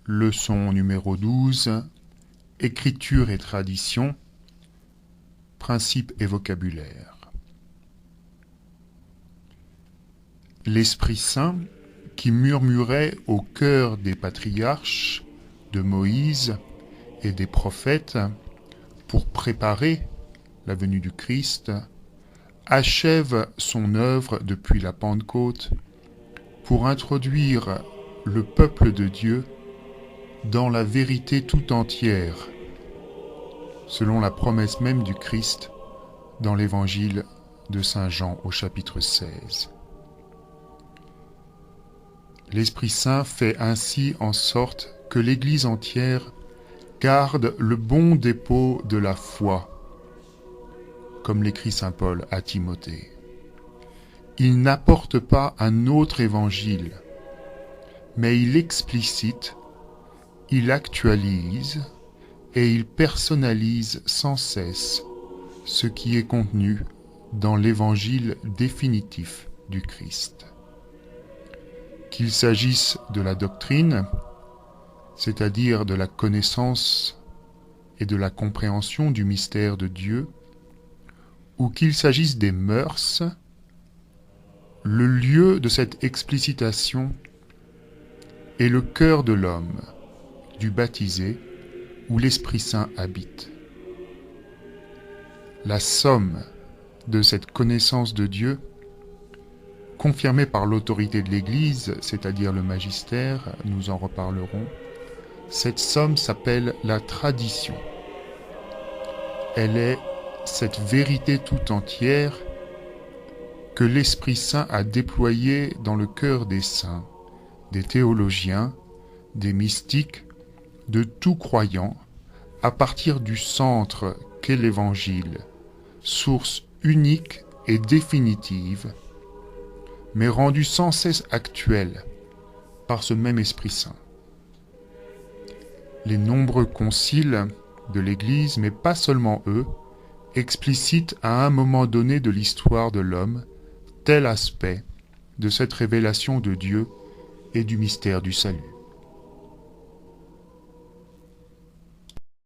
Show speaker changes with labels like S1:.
S1: Leçon numéro 12. Écriture et tradition. Principes et vocabulaire. L'Esprit Saint, qui murmurait au cœur des patriarches, de Moïse et des prophètes, pour préparer la venue du Christ, achève son œuvre depuis la Pentecôte pour introduire le peuple de Dieu dans la vérité tout entière, selon la promesse même du Christ dans l'évangile de Saint Jean au chapitre 16. L'Esprit Saint fait ainsi en sorte que l'Église entière garde le bon dépôt de la foi, comme l'écrit saint Paul à Timothée. Il n'apporte pas un autre évangile, mais il explicite, il actualise et il personnalise sans cesse ce qui est contenu dans l'évangile définitif du Christ. Qu'il s'agisse de la doctrine, c'est-à-dire de la connaissance et de la compréhension du mystère de Dieu, ou qu'il s'agisse des mœurs, le lieu de cette explicitation est le cœur de l'homme, du baptisé, où l'Esprit Saint habite. La somme de cette connaissance de Dieu, confirmée par l'autorité de l'Église, c'est-à-dire le magistère, nous en reparlerons, cette somme s'appelle la tradition. Elle est cette vérité tout entière que l'Esprit Saint a déployée dans le cœur des saints, des théologiens, des mystiques, de tout croyant, à partir du centre qu'est l'Évangile, source unique et définitive, mais rendue sans cesse actuelle par ce même Esprit Saint. Les nombreux conciles de l'Église, mais pas seulement eux, explicitent à un moment donné de l'histoire de l'homme tel aspect de cette révélation de Dieu et du mystère du salut.